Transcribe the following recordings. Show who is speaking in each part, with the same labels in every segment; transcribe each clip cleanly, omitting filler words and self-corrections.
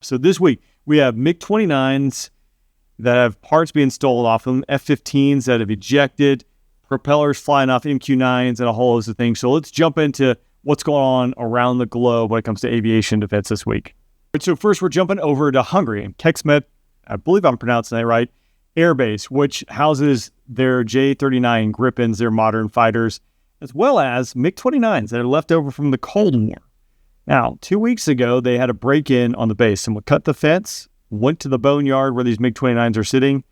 Speaker 1: So this week, we have MiG-29s that have parts being stolen off them, F-15s that have ejected, propellers flying off MQ-9s, and a whole host of things. So let's jump into what's going on around the globe when it comes to aviation defense this week. So first, we're jumping over to Hungary, Kecskemét, I believe I'm pronouncing that right, Air Base, which houses their J-39 Gripens, their modern fighters, as well as MiG-29s that are left over from the Cold War. Now, 2 weeks ago, they had a break-in on the base. Someone cut the fence, went to the boneyard where these MiG-29s are sitting,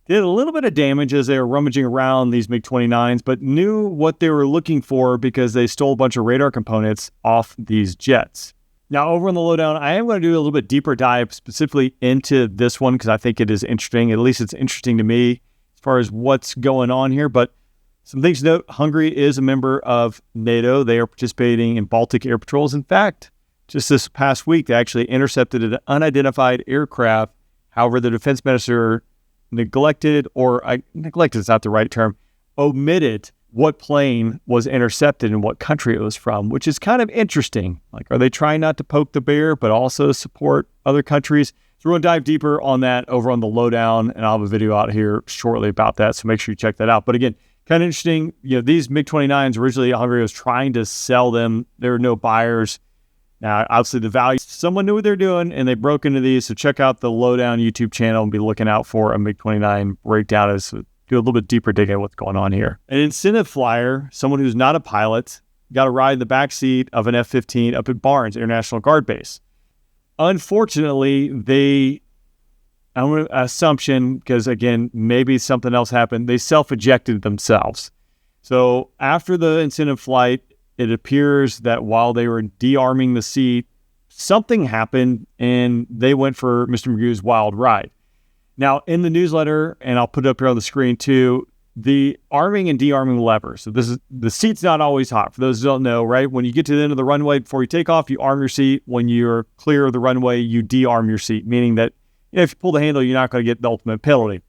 Speaker 1: did a little bit of damage as they were rummaging around these MiG-29s, but knew what they were looking for because they stole a bunch of radar components off these jets. Now, over on the Lowdown, I am going to do a little bit deeper dive specifically into this one because I think it is interesting. At least it's interesting to me as far as what's going on here. But some things to note, Hungary is a member of NATO. They are participating in Baltic air patrols. In fact, just this past week, they actually intercepted an unidentified aircraft. However, the defense minister neglected is not the right term, omitted what plane was intercepted and what country it was from, which is kind of interesting. Like, are they trying not to poke the bear, but also support other countries? So we're going to dive deeper on that over on the Lowdown, and I'll have a video out here shortly about that, so make sure you check that out. But again, kind of interesting. These MiG-29s, originally Hungary was trying to sell them. There were no buyers. Now, obviously, the value, someone knew what they're doing, and they broke into these. So check out the Lowdown YouTube channel and be looking out for a MiG-29 breakdown as do a little bit deeper dig at what's going on here. An incentive flyer, someone who's not a pilot, got a ride in the backseat of an F-15 up at Barnes International Guard Base. Unfortunately, assumption, because again, maybe something else happened, they self-ejected themselves. So after the incentive flight, it appears that while they were de-arming the seat, something happened and they went for Mr. Magoo's wild ride. Now, in the newsletter, and I'll put it up here on the screen too, the arming and de-arming lever. So the seat's not always hot. For those who don't know, right? When you get to the end of the runway, before you take off, you arm your seat. When you're clear of the runway, you de-arm your seat, meaning that if you pull the handle, you're not going to get the ultimate penalty.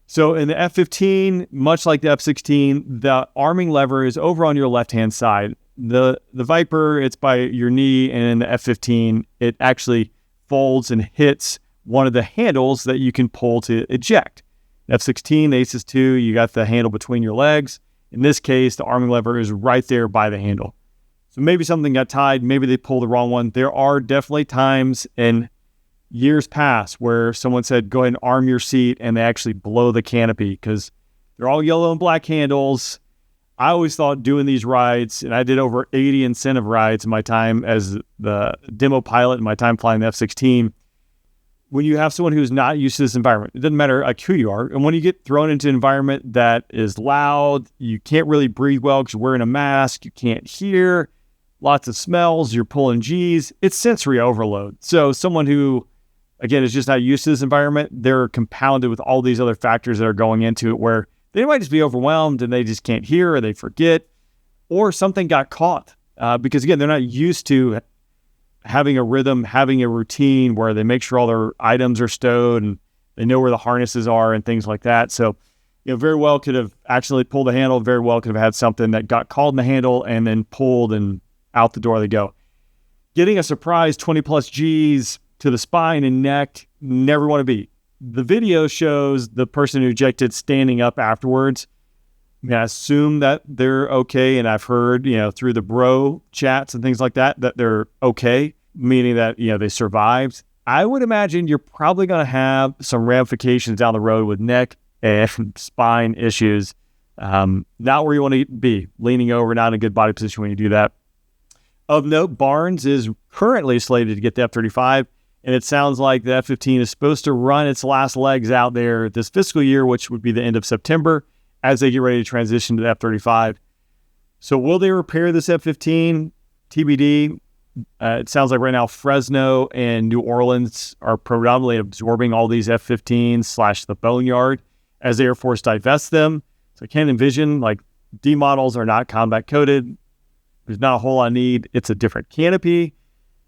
Speaker 1: So in the F-15, much like the F-16, the arming lever is over on your left-hand side. The Viper, it's by your knee, and in the F-15, it actually folds and hits one of the handles that you can pull to eject. F-16, the AESA 2, you got the handle between your legs. In this case, the arming lever is right there by the handle. So maybe something got tied, maybe they pulled the wrong one. There are definitely times in years past where someone said, go ahead and arm your seat, and they actually blow the canopy because they're all yellow and black handles. I always thought doing these rides, and I did over 80 incentive rides in my time as the demo pilot in my time flying the F-16. When you have someone who's not used to this environment, it doesn't matter like who you are. And when you get thrown into an environment that is loud, you can't really breathe well because you're wearing a mask, you can't hear, lots of smells, you're pulling G's, it's sensory overload. So someone who, again, is just not used to this environment, they're compounded with all these other factors that are going into it where they might just be overwhelmed and they just can't hear or they forget or something got caught because, again, they're not used to having a rhythm, having a routine where they make sure all their items are stowed and they know where the harnesses are and things like that. So, very well could have actually pulled the handle, very well could have had something that got caught in the handle and then pulled and out the door they go. Getting a surprise 20 plus G's to the spine and neck, never want to be. The video shows the person who ejected standing up afterwards. I assume that they're okay, and I've heard, through the bro chats and things like that, that they're okay, meaning that, they survived. I would imagine you're probably going to have some ramifications down the road with neck and spine issues. Not where you want to be, leaning over, not in a good body position when you do that. Of note, Barnes is currently slated to get the F-35, and it sounds like the F-15 is supposed to run its last legs out there this fiscal year, which would be the end of September, as they get ready to transition to the F-35. So will they repair this F-15? TBD. It sounds like right now Fresno and New Orleans are predominantly absorbing all these F-15s / the boneyard as the Air Force divests them. So I can't envision, D models are not combat coated. There's not a whole lot of need. It's a different canopy.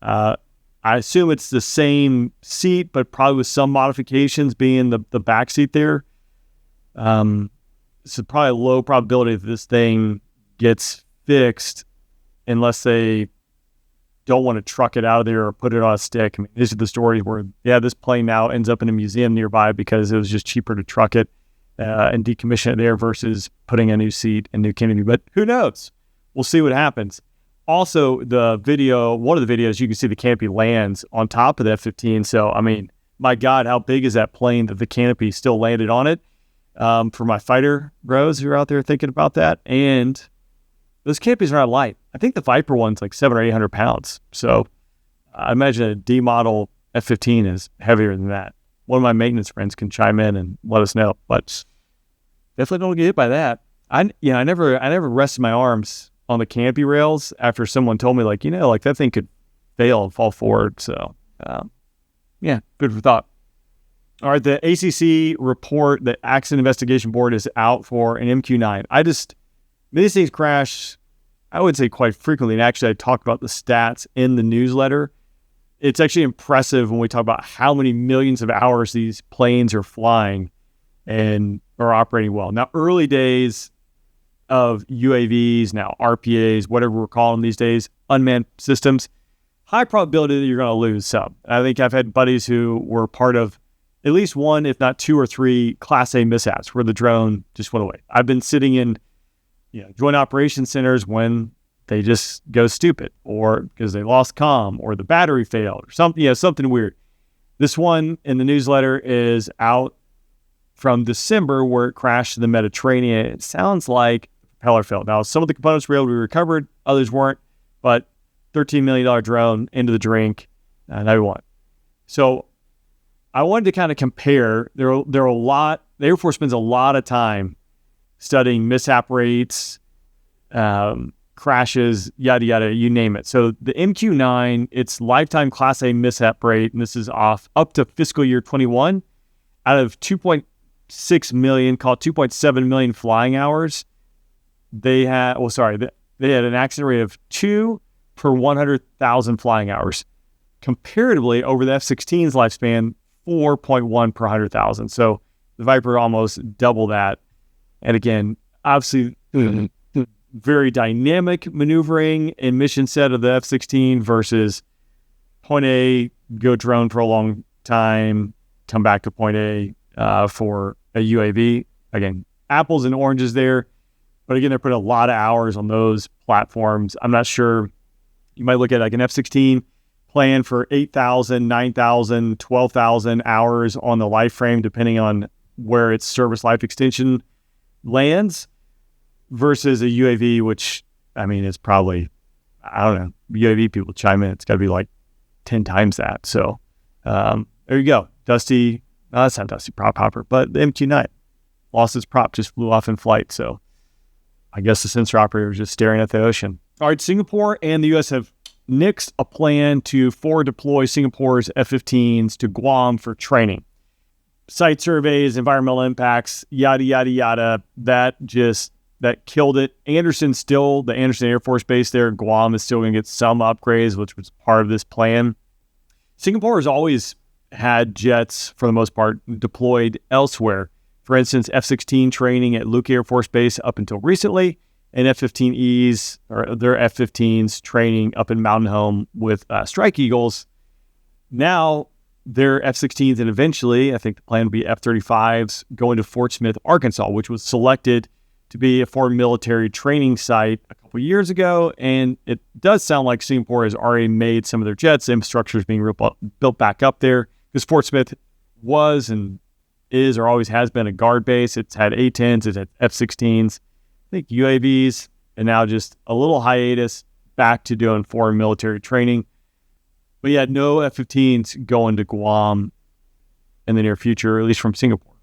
Speaker 1: I assume it's the same seat, but probably with some modifications being the back seat there. So probably a low probability that this thing gets fixed unless they don't want to truck it out of there or put it on a stick. I mean, these are the stories where, this plane now ends up in a museum nearby because it was just cheaper to truck it and decommission it there versus putting a new seat and new canopy. But who knows? We'll see what happens. Also, one of the videos, you can see the canopy lands on top of the F-15. So, I mean, my God, how big is that plane that the canopy still landed on it? For my fighter bros who are out there thinking about that. And those canopies are not light. I think the Viper one's like 700 or 800 pounds. So I imagine a D model F-15 is heavier than that. One of my maintenance friends can chime in and let us know, but definitely don't get hit by that. I never rested my arms on the canopy rails after someone told me like that thing could fail and fall forward. So good for thought. All right, the ACC report, the Accident Investigation Board, is out for an MQ-9. These things crash, I would say, quite frequently. And actually, I talk about the stats in the newsletter. It's actually impressive when we talk about how many millions of hours these planes are flying and are operating well. Now, early days of UAVs, now RPAs, whatever we're calling them these days, unmanned systems, high probability that you're going to lose some. I think I've had buddies who were part of at least one, if not two or three Class A mishaps where the drone just went away. I've been sitting in joint operations centers when they just go stupid, or because they lost comm, or the battery failed, or something weird. This one in the newsletter is out from December, where it crashed in the Mediterranean. It sounds like the propeller failed. Now, some of the components were able to be recovered, others weren't, but $13 million drone into the drink, and I won. So I wanted to kind of compare. There are a lot. The Air Force spends a lot of time studying mishap rates, crashes, yada, yada, you name it. So the MQ-9, its lifetime Class A mishap rate, and this is up to fiscal year 21, out of 2.6 million, call it 2.7 million flying hours, they had an accident rate of 2 per 100,000 flying hours. Comparatively, over the F-16's lifespan, 4.1 per 100,000. So the Viper almost double that. And again, obviously, very dynamic maneuvering and mission set of the F-16 versus point A, go drone for a long time, come back to point A for a UAV. Again, apples and oranges there. But again, they're putting a lot of hours on those platforms. I'm not sure. You might look at like an F-16 plan for 8,000, 9,000, 12,000 hours on the life frame, depending on where its service life extension lands, versus a UAV, which, I mean, is probably, I don't know, UAV people chime in, it's got to be like 10 times that. So there you go. Dusty, no, that's not Dusty prop hopper, but the MQ-9 lost its prop, just flew off in flight. So I guess the sensor operator was just staring at the ocean. All right, Singapore and the U.S. have nixed a plan to forward deploy Singapore's F-15s to Guam for training. Site surveys, environmental impacts, yada, yada, yada. That killed it. The Anderson Air Force Base there in Guam is still going to get some upgrades, which was part of this plan. Singapore has always had jets, for the most part, deployed elsewhere. For instance, F-16 training at Luke Air Force Base up until recently, and F-15Es, or their F-15s training up in Mountain Home with Strike Eagles. Now, their F-16s and eventually, I think the plan would be F-35s going to Fort Smith, Arkansas, which was selected to be a foreign military training site a couple years ago. And it does sound like Singapore has already made some of their jets. The infrastructure is being built back up there, because Fort Smith was and is or always has been a guard base. It's had A-10s, it's had F-16s, I think UAVs, and now just a little hiatus back to doing foreign military training. But yeah, no F-15s going to Guam in the near future, at least from Singapore.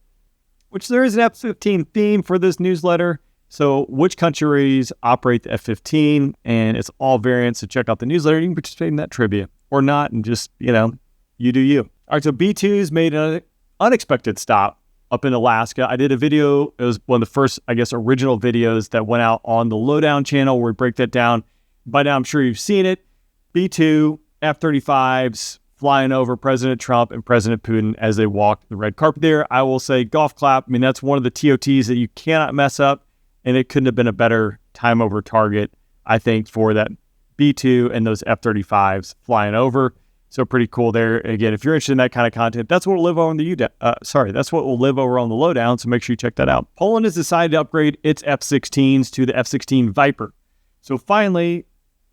Speaker 1: Which there is an F-15 theme for this newsletter. So which countries operate the F-15? And it's all variants. So check out the newsletter. You can participate in that trivia or not, and just, you do you. All right, so B-2s made an unexpected stop up in Alaska. I did a video. It was one of the first, original videos that went out on the Lowdown channel where we break that down. By now, I'm sure you've seen it. B-2, F-35s flying over President Trump and President Putin as they walk the red carpet there. I will say golf clap. I mean, that's one of the TOTs that you cannot mess up, and it couldn't have been a better time over target, I think, for that B-2 and those F-35s flying over. So pretty cool there. Again, if you're interested in that kind of content, that's what will live over on that's what will live over on the Lowdown. So make sure you check that out. Poland has decided to upgrade its F-16s to the F-16 Viper. So finally,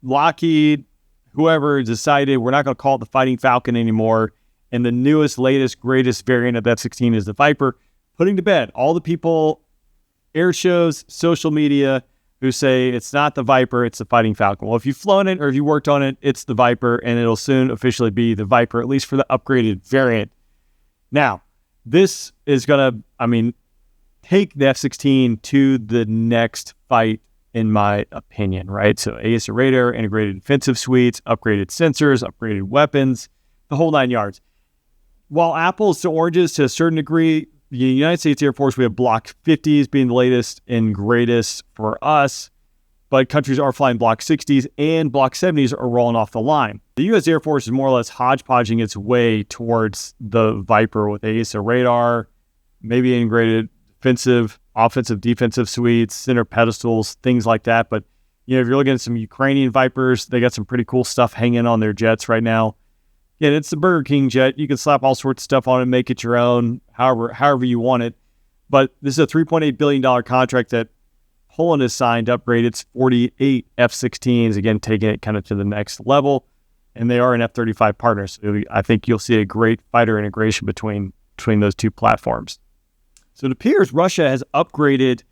Speaker 1: Lockheed, whoever decided we're not going to call it the Fighting Falcon anymore. And the newest, latest, greatest variant of F-16 is the Viper, putting to bed all the people, air shows, social media, who say it's not the Viper, it's the Fighting Falcon. Well, if you've flown it or if you worked on it, it's the Viper, and it'll soon officially be the Viper, at least for the upgraded variant. Now, this is going to, take the F-16 to the next fight, in my opinion, right? So AESA radar, integrated defensive suites, upgraded sensors, upgraded weapons, the whole 9 yards. While apples to oranges to a certain degree, the United States Air Force, we have Block 50s being the latest and greatest for us, but countries are flying Block 60s and Block 70s are rolling off the line. The U.S. Air Force is more or less hodgepodging its way towards the Viper with AESA radar, maybe integrated defensive, offensive, defensive suites, center pedestals, things like that. But if you're looking at some Ukrainian Vipers, they got some pretty cool stuff hanging on their jets right now. And it's the Burger King jet. You can slap all sorts of stuff on it, make it your own, however you want it. But this is a $3.8 billion contract that Poland has signed to upgrade its 48 F-16s, again, taking it kind of to the next level. And they are an F-35 partner. So I think you'll see a great fighter integration between those two platforms. So it appears Russia has upgraded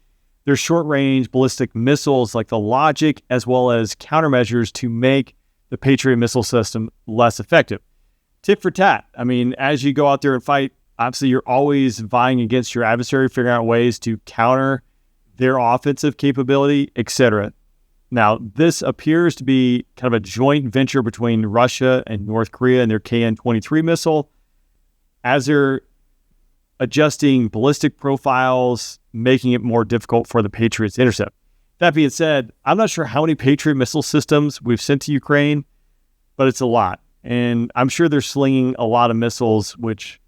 Speaker 1: their short-range ballistic missiles like the Logic, as well as countermeasures to make the Patriot missile system less effective. Tit for tat. As you go out there and fight, obviously you're always vying against your adversary, figuring out ways to counter their offensive capability, etc. Now, this appears to be kind of a joint venture between Russia and North Korea and their KN-23 missile. As they're adjusting ballistic profiles, making it more difficult for the Patriots to intercept. That being said, I'm not sure how many Patriot missile systems we've sent to Ukraine, but it's a lot. And I'm sure they're slinging a lot of missiles, which,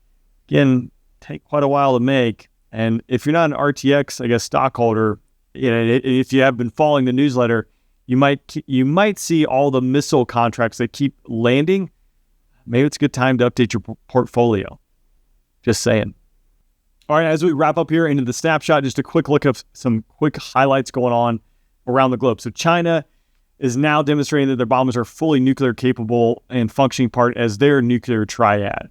Speaker 1: again, take quite a while to make. And if you're not an RTX, I guess, stockholder, if you have been following the newsletter, you might see all the missile contracts that keep landing. Maybe it's a good time to update your portfolio. Just saying. All right, as we wrap up here into the snapshot, just a quick look at some quick highlights going on around the globe. So China is now demonstrating that their bombers are fully nuclear capable and functioning part as their nuclear triad,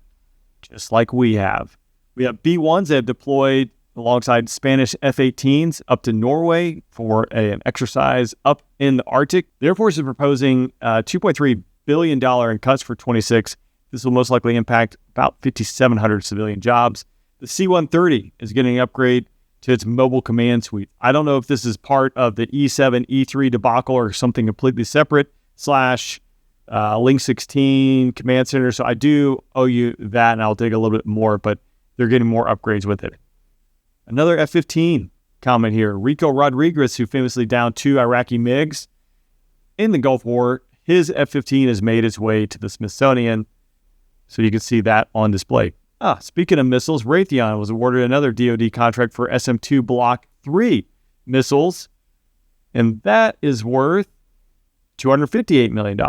Speaker 1: just like we have. We have B-1s that have deployed alongside Spanish F-18s up to Norway for an exercise up in the Arctic. The Air Force is proposing $2.3 billion in cuts for 26. This will most likely impact about 5,700 civilian jobs. The C-130 is getting an upgrade to its mobile command suite. I don't know if this is part of the E-7, E-3 debacle or something completely separate, / Link 16 command center. So I do owe you that, and I'll dig a little bit more, but they're getting more upgrades with it. Another F-15 comment here. Rico Rodriguez, who famously downed 2 Iraqi MiGs in the Gulf War, his F-15 has made its way to the Smithsonian, so you can see that on display. Speaking of missiles, Raytheon was awarded another DoD contract for SM-2 Block 3 missiles, and that is worth $258 million.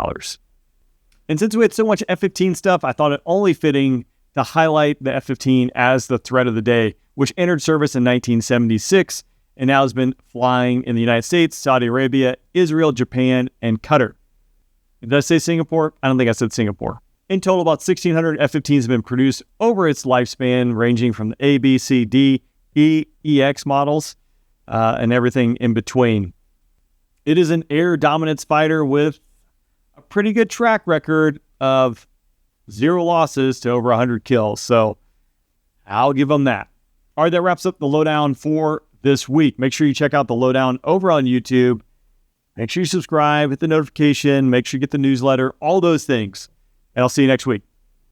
Speaker 1: And since we had so much F-15 stuff, I thought it only fitting to highlight the F-15 as the threat of the day, which entered service in 1976 and now has been flying in the United States, Saudi Arabia, Israel, Japan, and Qatar. Did I say Singapore? I don't think I said Singapore. In total, about 1,600 F-15s have been produced over its lifespan, ranging from the A, B, C, D, E, EX models, and everything in between. It is an air dominance fighter with a pretty good track record of 0 losses to over 100 kills, so I'll give them that. All right, that wraps up the Lowdown for this week. Make sure you check out the Lowdown over on YouTube. Make sure you subscribe, hit the notification, make sure you get the newsletter, all those things. And I'll see you next week.